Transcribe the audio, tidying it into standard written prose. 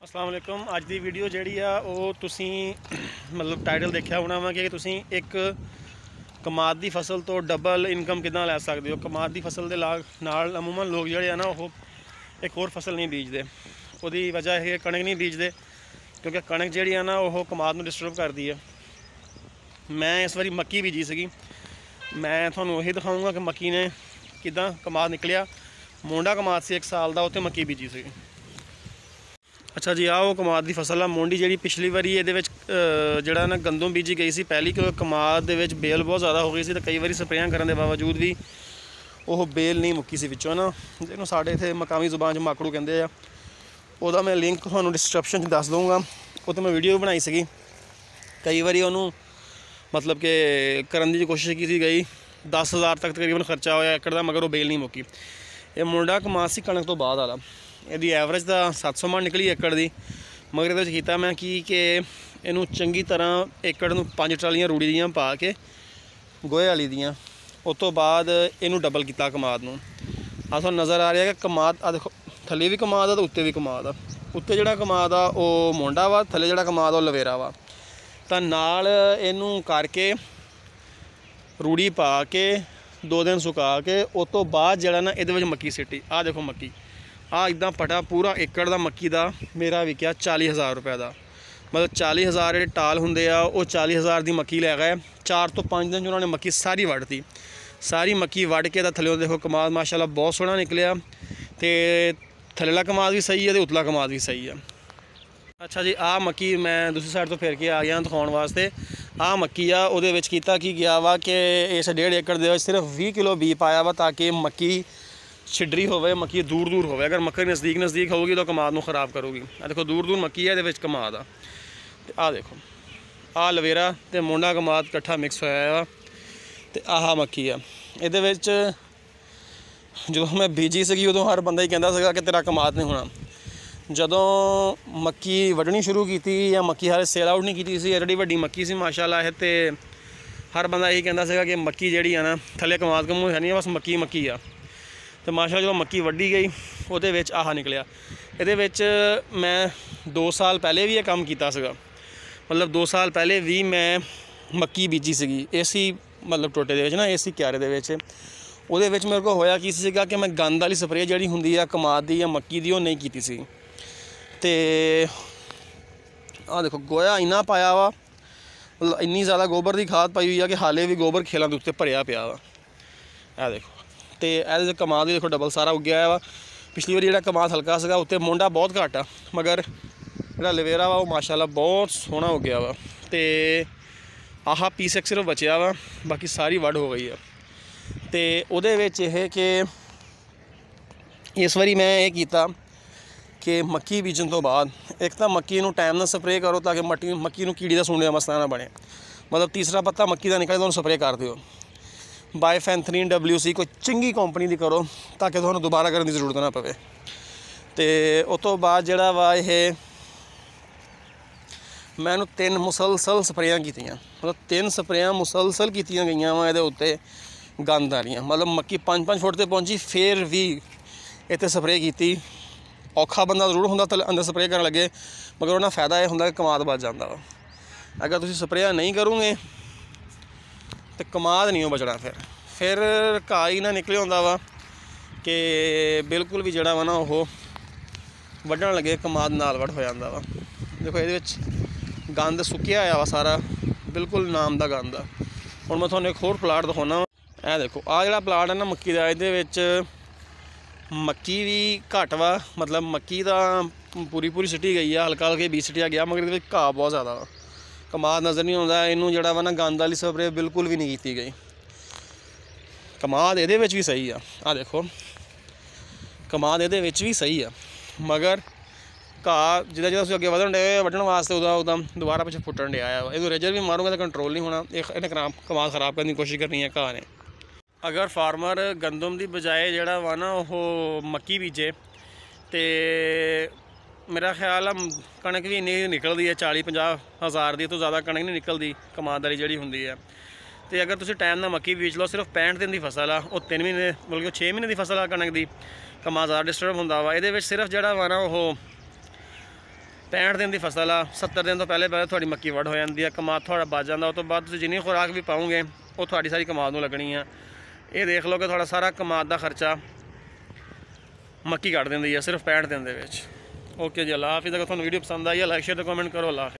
अस्सलाम वालेकुम। अज की वीडियो जी मतलब टाइटल देखा होना वा कि तुसी एक कमाद की फसल तो डबल इनकम किदां लै सकते हो। कमाद की फसल के नाल अमूमन लोग जोड़े ना वो एक होर फसल नहीं बीजते। उसकी वजह है कणक नहीं बीजते क्योंकि कणक जी ना वो कमाद में डिस्टर्ब करती है। मैं इस बारी मक्की बीजी सी, मैं थोड़ा वही दिखाऊँगा कि मक्की ने किदां कमाद निकलिया। मोंडा कमाद से 1 साल का उत्ते मक्की बीजी सी। अच्छा जी, वो कमाद की फसल आ मोंडी जी पिछली बारी ये जरा ना गंदों बीजी गई सी पहली, क्योंकि कमाद के बेल बहुत ज़्यादा हो गई सी। तो कई बार स्प्रेयां करने के बावजूद भी वो बेल नहीं मुक्की सी विचों ना, जिन्होंने साढ़े इतने मकामी जुबान च माकड़ू कहते हैं। वह मैं लिंक थोड़ा डिस्क्रिप्शन दस दूँगा। वो तो मैं वीडियो भी बनाई सी। कई बार उन्होंने मतलब कि करने की कोशिश की गई, 10,000 तक तकरीबन खर्चा होया एकड़ का, मगर वो बेल नहीं मुक्की। ये मुंडा कमाद सी कणक तो बाद वाला। यदि एवरेज का 700 मन निकली एकड़ की, मगर ये किया मैं कि इनू चंगी तरह एकड़ में 5 ट्रालियां रूड़ी दियाँ पा के गोहे वाली दियाँ, उस तो बाद इनू डबल किया कमाद नूं। थोड़ा नज़र आ रहा है कि कमाद आ देखो, थले भी कमाद आ तो उत्ते भी कमाद आ। उत्ते जिहड़ा कमाद आ वो मोंडा वा, थले जिहड़ा कमाद आ लवेरा वा। तो नाल इनू करके रूड़ी पा के 2 दिन सुका के उस तो बाद जरा ना ये मक्की सिटी। आ देखो मक्की इदा पटा पूरा एकड़ का मक्की का मेरा विकिया 40,000 रुपये का। मतलब 40,000 जो टाल होंगे वो 40,000 की मक्की लै गए। 4 तो 5 दिन उन्होंने मक्की सारी वढ़ती। सारी मक्की वढ़ के थल्ले देखो कमाद माशाल्लाह बहुत सोहना निकलिया। तो थल्लेला कमाद भी सही है तो उतला कमाद भी सही है। अच्छा जी, मक्की मैं दूसरी साइड तो फिर के आ गया दिखाने वास्ते। मक्की आ वो की गया वा कि इस 1.5 एकड़ के सिर्फ 20 किलो बी पाया वा, ताकि मक्की छिडरी होवे, मक्की दूर दूर होवे। अगर मक्की नज़दीक होगी तो कमाद को ख़राब करूगी। देखो दूर दूर मक्की है, ये कमाद आ देखो लवेरा तो मोंडा कमाद कट्ठा मिक्स होया वा। तो मक्की आ ये जो मैं बीजी सी उदों हर बंदा ही कहता कि तेरा कमाद नहीं होना। जदों मक्की वढ़नी शुरू की या मक्की हाले सेल आउट नहीं की सी, एडी वड्डी मक्की सी माशाल्लाह है। तो हर बंदा यही कहता कि मक्की जी है ना थले कमाद कमू है नहीं, बस मक्की मक्की आ। तो माशाल्लाह जो मक्की वड्डी गई वो निकलिया। ये मैं 2 साल पहले भी ये काम किया सगा। मतलब 2 साल पहले भी मैं मक्की बीजी सी इसी मतलब टोटे ना इसी क्यारे वो मेरे को होया कि सीगा कि मैं गंद वाली स्प्रे जी होंगी है कमाद की या मक्की की वो नहीं की सी। ते देखो गोया इन्ना पाया वा, मतलब इन्नी ज़्यादा गोबर की खाद पाई हुई है कि हाले भी गोबर खेलों के उत्ते भरिया पिया वा। देखो तो ये कमाद भी देखो डबल सारा उगया वा। पिछली बार जो कमाद हल्का सा उत्ते मोंडा बहुत घट आ, मगर जो लवेरा वा वो माशाल्लाह बहुत सोहना उगया वा। तो पीस एक सिर्फ बचया वा, बाकी सारी वढ़ हो गई है। तो वो कि इस बारी मैं ये किया कि मक्की बीजन तो बाद एक तो मक्की नूं टाइम नाल स्प्रे करो ताकि मक्की नूं कीड़ी का सूंडे का मसला ना बने। मतलब तीसरा पत्ता मक्की का निकले तो स्प्रे कर दिओ। बायफेंथनीन WC कोई चंगी कंपनी की करो ताकि तुहानूं दोबारा करने की जरूरत ना पवे। तो उस तो बाद जड़ा वा ये मैनू 3 मुसलसल स्प्रेयां कीतियां, मतलब 3 स्प्रेयां मुसलसल कीतियां गईयां वा इहदे उत्ते गंद वालियां। मतलब मक्की 5-5 फुट ते पहुंची फिर भी इत्ते स्प्रे की। औखा बंदा जरूर होंदा अंदर स्प्रे करन लगे, मगर उन्हें फायदा यह होंदा कि कमाद बच जाता वा। अगर तुसीं स्प्रेयां नहीं करोगे तो कमाद नहीं हो बचना। फिर घाह ही ना निकले होंदा वा कि बिल्कुल भी जड़ा वा ना वो वढ़न लगे कमाद नाल वढ़ हो जाता वा। देखो ये गंद सुक्या होया वा सारा, बिल्कुल नाम का गंद आ। हुण मैं तुहानूं एक होर प्लाट दिखाउणा। यह देखो जो प्लाट है ना मक्की का, ये मक्की भी घट वा, मतलब मक्की तो पूरी सिटी गई है, हल्का हल्के बीज सिटिया गया, मगर ये घाह बहुत ज़्यादा वा। कमाद नज़र नहीं आता। इनू जड़ा वा ना गंद वाली स्प्रे बिल्कुल भी नहीं की गई। कमाद ये भी सही आ देखो कमाद ये भी सही आ, मगर घाह जिदा जिदा अगे वधन डे वढ़न वास्ते उदा दोबारा पिछले फुटन डे आया। ये रेजर भी मारूंगा तो कंट्रोल नहीं होना, इन्हें कमाद खराब करने की कोशिश करनी है घाह ने। अगर फार्मर गंदम की बजाय जड़ा वा ना वो मक्की बीजे तो मेरा ख्याल है कणक भी इन्नी निकलती है 40-50 हज़ार की, तो ज़्यादा कणक नहीं निकलती कमाद वाली जी होंगी है। तो अगर तुम टाइम ना मक्की बीज लो, सिर्फ 65 दिन की फसल आ, वो 3 महीने बल्कि 6 महीने की फसल आ कणक की, कमाद ज़्यादा डिस्टर्ब होंदा वा। ये सिर्फ जड़ा वा ना वो 65 ਦਿਨ ਦੀ ਫਸਲ ਆ, 70 ਦਿਨ ਤੋਂ ਪਹਿਲੇ ਤੁਹਾਡੀ ਮੱਕੀ ਵੱਢ ਹੋ ਜਾਂਦੀ ਆ, ਕਮਾਦ ਤੁਹਾਡਾ ਬਚ ਜਾਂਦਾ। ਉਸ ਤੋਂ ਬਾਅਦ ਤੁਸੀਂ ਜਿੰਨੀ ਖੁਰਾਕ ਵੀ ਪਾਓਗੇ ਉਹ ਤੁਹਾਡੀ ਸਾਰੀ ਕਮਾਦ ਨੂੰ ਲੱਗਣੀ ਆ। ਇਹ ਦੇਖ ਲਓ ਕਿ ਤੁਹਾਡਾ ਸਾਰਾ ਕਮਾਦ ਦਾ ਖਰਚਾ ਮੱਕੀ ਕੱਢ ਦਿੰਦੀ ਆ ਸਿਰਫ 65 ਦਿਨ ਦੇ ਵਿੱਚ। ਓਕੇ ਜੀ, ਅੱਲਾ ਹਾਫਿਜ਼। ਅਗਰ ਤੁਹਾਨੂੰ ਵੀਡੀਓ ਪਸੰਦ ਆਈ ਹੈ ਲਾਈਕ ਸ਼ੇਅਰ ਤੇ ਕਮੈਂਟ ਕਰੋ। ਅੱਲਾ ਹਾਫਿਜ਼।